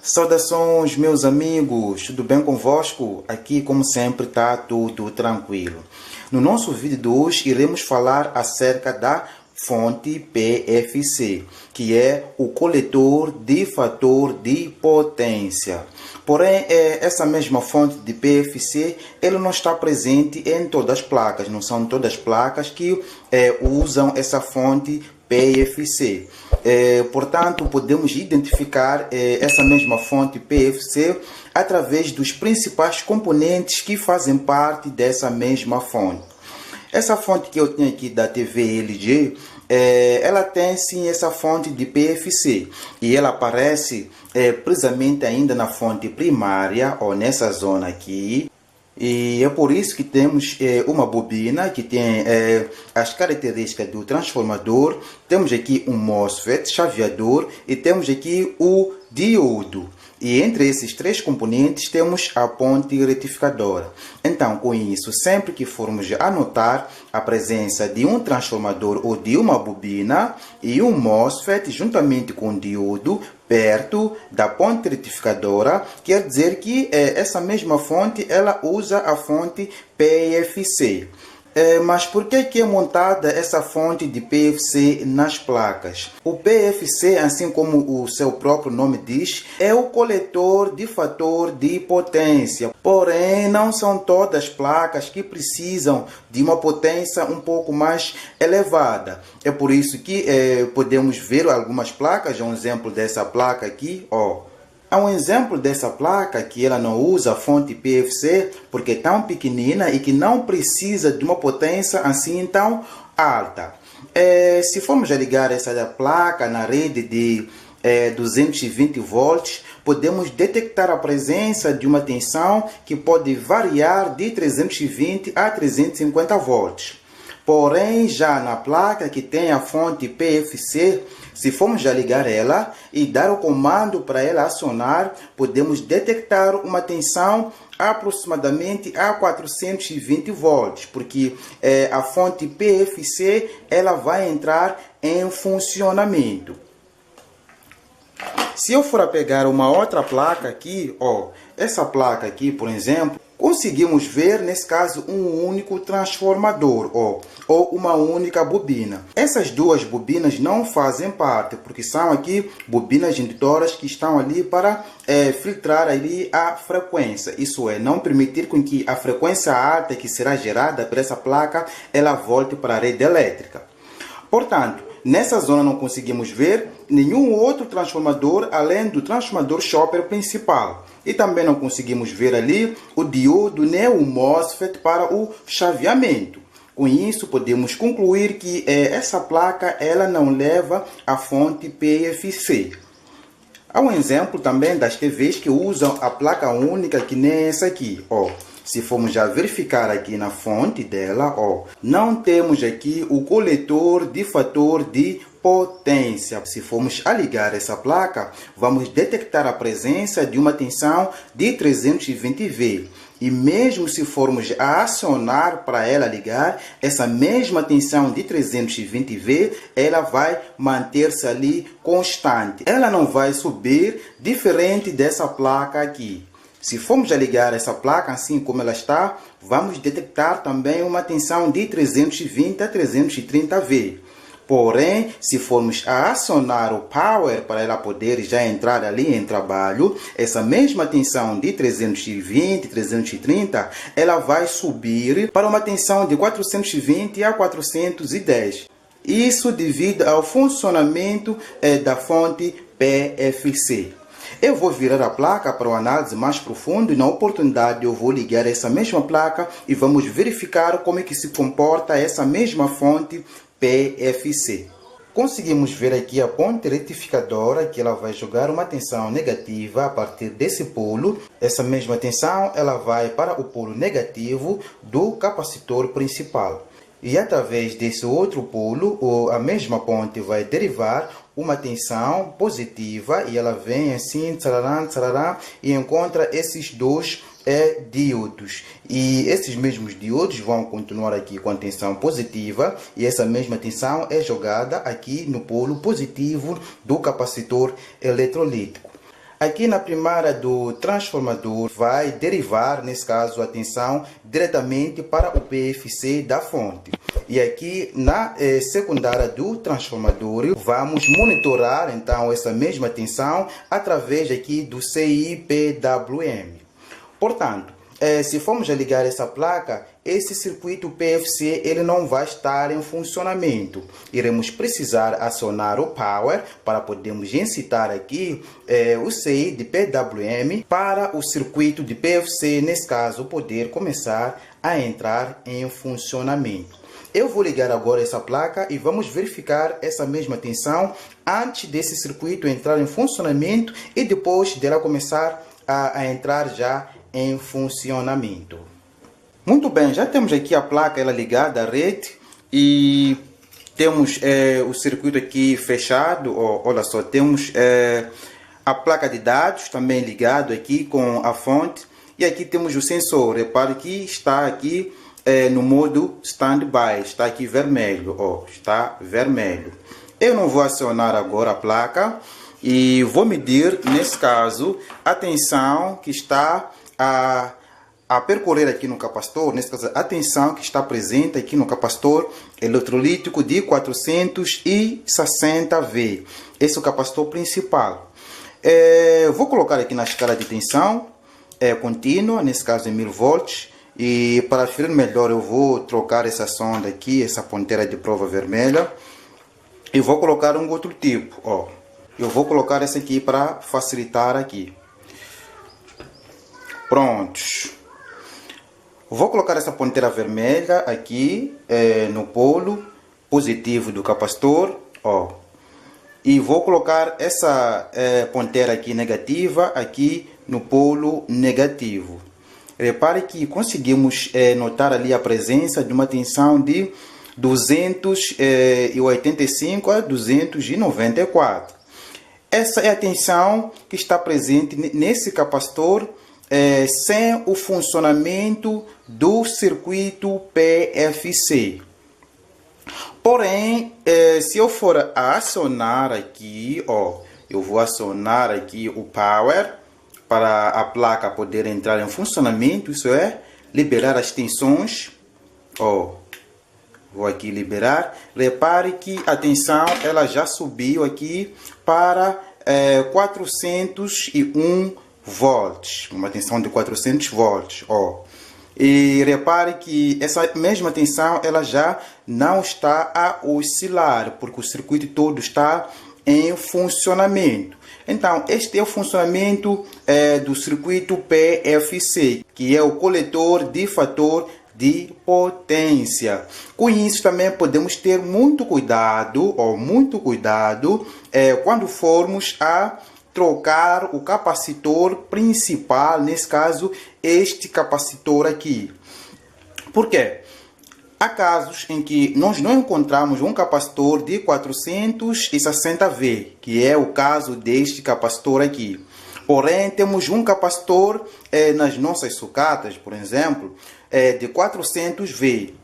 Saudações, meus amigos, tudo bem convosco? Aqui, como sempre, está tudo tranquilo. No nosso vídeo de hoje, iremos falar acerca da fonte PFC, que é o coletor de fator de potência. Porém, essa mesma fonte de PFC, ele não está presente em todas as placas, não são todas as placas que usam essa fonte PFC. Portanto, podemos identificar essa mesma fonte PFC através dos principais componentes que fazem parte dessa mesma fonte. Essa fonte que eu tenho aqui da TV LG, ela tem sim essa fonte de PFC e ela aparece precisamente ainda na fonte primária, ou nessa zona aqui. E é por isso que temos uma bobina que tem as características do transformador. Temos aqui um MOSFET, chaveador, e temos aqui o diodo. E entre esses três componentes temos a ponte retificadora. Então, com isso, sempre que formos anotar a presença de um transformador ou de uma bobina e um MOSFET juntamente com o diodo perto da ponte retificadora, quer dizer que essa mesma fonte ela usa a fonte PFC. Mas por que é montada essa fonte de PFC nas placas? O PFC, assim como o seu próprio nome diz, é o coletor de fator de potência. Porém, não são todas as placas que precisam de uma potência um pouco mais elevada. É por isso que podemos ver algumas placas, um exemplo dessa placa aqui, ó. Há um exemplo dessa placa que ela não usa a fonte PFC porque é tão pequenina e que não precisa de uma potência assim tão alta. Se formos a ligar essa placa na rede de 220 volts, podemos detectar a presença de uma tensão que pode variar de 320 a 350 volts. Porém, já na placa que tem a fonte PFC, se formos já ligar ela e dar o comando para ela acionar, podemos detectar uma tensão aproximadamente a 420 volts, porque a fonte PFC ela vai entrar em funcionamento. Se eu for a pegar uma outra placa aqui, ó, essa placa aqui, por exemplo, conseguimos ver, nesse caso, um único transformador ou uma única bobina. Essas duas bobinas não fazem parte, porque são aqui bobinas indutoras que estão ali para filtrar ali a frequência. Isso é, não permitir com que a frequência alta que será gerada por essa placa, ela volte para a rede elétrica. Portanto, nessa zona não conseguimos ver nenhum outro transformador além do transformador chopper principal. E também não conseguimos ver ali o diodo nem o MOSFET para o chaveamento. Com isso, podemos concluir que essa placa ela não leva a fonte PFC. Há um exemplo também das TVs que usam a placa única, que nem essa aqui, ó. Se formos já verificar aqui na fonte dela, ó, não temos aqui o coletor de fator de potência. Se formos a ligar essa placa, vamos detectar a presença de uma tensão de 320 V. E mesmo se formos a acionar para ela ligar, essa mesma tensão de 320 V, ela vai manter-se ali constante. Ela não vai subir, diferente dessa placa aqui. Se formos a ligar essa placa assim como ela está, vamos detectar também uma tensão de 320 a 330 V. Porém, se formos a acionar o power para ela poder já entrar ali em trabalho, essa mesma tensão de 320, 330, ela vai subir para uma tensão de 420 a 410. Isso devido ao funcionamento da fonte PFC. Eu vou virar a placa para uma análise mais profunda e na oportunidade eu vou ligar essa mesma placa e vamos verificar como é que se comporta essa mesma fonte PFC. Conseguimos ver aqui a ponte retificadora que ela vai jogar uma tensão negativa a partir desse polo. Essa mesma tensão ela vai para o polo negativo do capacitor principal. E através desse outro polo, a mesma ponte vai derivar uma tensão positiva e ela vem assim, tsarará, tsarará, e encontra esses dois diodos. E esses mesmos diodos vão continuar aqui com a tensão positiva e essa mesma tensão é jogada aqui no polo positivo do capacitor eletrolítico. Aqui na primária do transformador vai derivar, nesse caso, a tensão diretamente para o PFC da fonte. E aqui na secundária do transformador vamos monitorar então essa mesma tensão através aqui do CIPWM. Portanto, se formos a ligar essa placa, esse circuito PFC ele não vai estar em funcionamento. Iremos precisar acionar o power para podermos incitar aqui o CI de PWM para o circuito de PFC, nesse caso, poder começar a entrar em funcionamento. Eu vou ligar agora essa placa e vamos verificar essa mesma tensão antes desse circuito entrar em funcionamento e depois dela começar a entrar já em funcionamento. Muito bem, já temos aqui a placa ela ligada à rede e temos o circuito aqui fechado. Olha só, temos a placa de dados também ligado aqui com a fonte e aqui temos o sensor. Repare que está aqui no modo standby, está aqui vermelho, está vermelho. Eu não vou acionar agora a placa e vou medir, nesse caso, a tensão que está a percorrer aqui no capacitor, nesse caso, a tensão que está presente aqui no capacitor eletrolítico de 460 V. Esse é o capacitor principal. Vou colocar aqui na escala de tensão contínua, nesse caso em 1000 volts. E para aferir melhor eu vou trocar essa sonda aqui, essa ponteira de prova vermelha. E vou colocar um outro tipo, Eu vou colocar essa aqui para facilitar aqui. Prontos. Vou colocar essa ponteira vermelha aqui no polo positivo do capacitor, E vou colocar essa ponteira aqui negativa aqui no polo negativo. Repare que conseguimos notar ali a presença de uma tensão de 285 a 294. Essa é a tensão que está presente nesse capacitor sem o funcionamento do circuito PFC. Porém, se eu for acionar aqui, eu vou acionar aqui o power para a placa poder entrar em funcionamento, isso é, liberar as tensões, vou aqui liberar. Repare que a tensão ela já subiu aqui para 401 volts, uma tensão de 400 volts, E repare que essa mesma tensão ela já não está a oscilar, porque o circuito todo está em funcionamento. Então, este é o funcionamento do circuito PFC, que é o coletor de fator de potência. Com isso também podemos ter muito cuidado, quando formos a trocar o capacitor principal, nesse caso, este capacitor aqui. Por quê? Há casos em que nós não encontramos um capacitor de 460 V, que é o caso deste capacitor aqui. Porém, temos um capacitor nas nossas sucatas, por exemplo, de 400 V.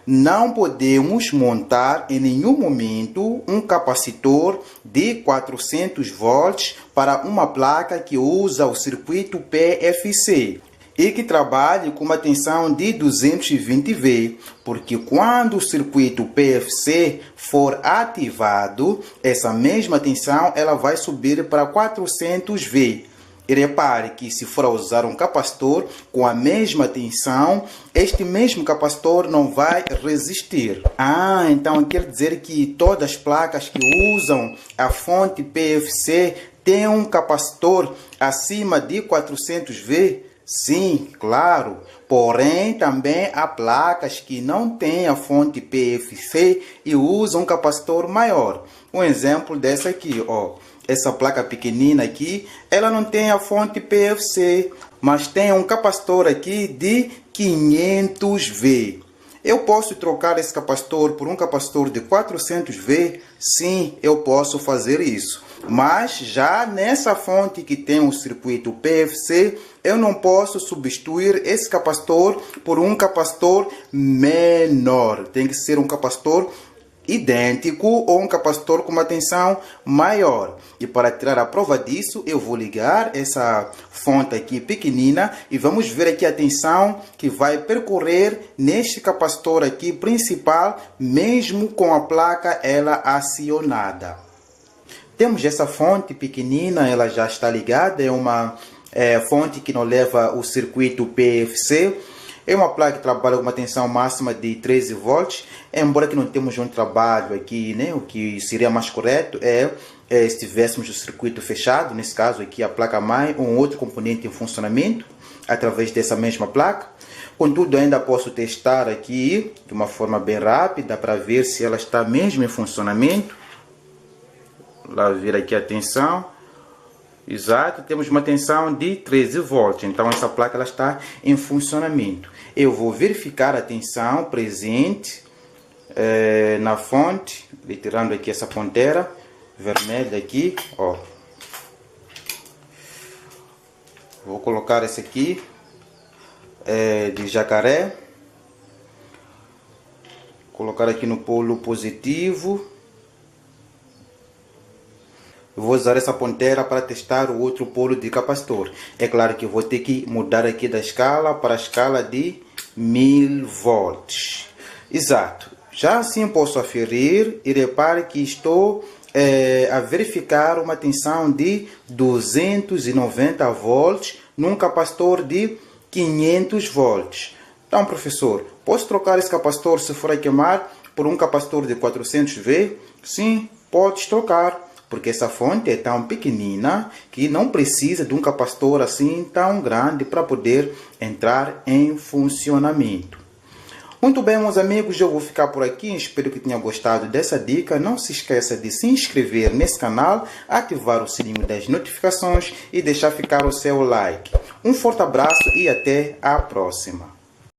Não podemos montar em nenhum momento um capacitor de 400 volts para uma placa que usa o circuito PFC e que trabalhe com uma tensão de 220 V, porque quando o circuito PFC for ativado, essa mesma tensão ela vai subir para 400 V. E repare que se for usar um capacitor com a mesma tensão, este mesmo capacitor não vai resistir. Então quer dizer que todas as placas que usam a fonte PFC têm um capacitor acima de 400 V? Sim, claro. Porém, também há placas que não têm a fonte PFC e usam um capacitor maior. Um exemplo dessa aqui, Essa placa pequenina aqui, ela não tem a fonte PFC, mas tem um capacitor aqui de 500 V. Eu posso trocar esse capacitor por um capacitor de 400 V? Sim, eu posso fazer isso. Mas já nessa fonte que tem o circuito PFC, eu não posso substituir esse capacitor por um capacitor menor. Tem que ser um capacitor idêntico ou um capacitor com uma tensão maior. E para tirar a prova disso, eu vou ligar essa fonte aqui pequenina e vamos ver aqui a tensão que vai percorrer neste capacitor aqui principal, mesmo com a placa ela acionada. Temos essa fonte pequenina, ela já está ligada, é uma fonte que não leva o circuito PFC. É uma placa que trabalha com uma tensão máxima de 13 volts, embora que não temos um trabalho aqui, né? O que seria mais correto é se tivéssemos o circuito fechado, nesse caso aqui a placa-mãe ou um outro componente em funcionamento, através dessa mesma placa. Contudo, ainda posso testar aqui de uma forma bem rápida para ver se ela está mesmo em funcionamento. Lá ver aqui a tensão. Exato, temos uma tensão de 13 volts, então essa placa ela está em funcionamento. Eu vou verificar a tensão presente na fonte, retirando aqui essa ponteira vermelha aqui, ó. Vou colocar esse aqui de jacaré, colocar aqui no polo positivo. Vou usar essa ponteira para testar o outro polo de capacitor. É claro que eu vou ter que mudar aqui da escala para a escala de 1000 volts. Exato. Já assim posso aferir e repare que estou a verificar uma tensão de 290 volts num capacitor de 500 volts. Então, professor, posso trocar esse capacitor se for a queimar por um capacitor de 400V? Sim, pode trocar. Porque essa fonte é tão pequenina que não precisa de um capacitor assim tão grande para poder entrar em funcionamento. Muito bem, meus amigos, eu vou ficar por aqui. Espero que tenham gostado dessa dica. Não se esqueça de se inscrever nesse canal, ativar o sininho das notificações e deixar ficar o seu like. Um forte abraço e até a próxima.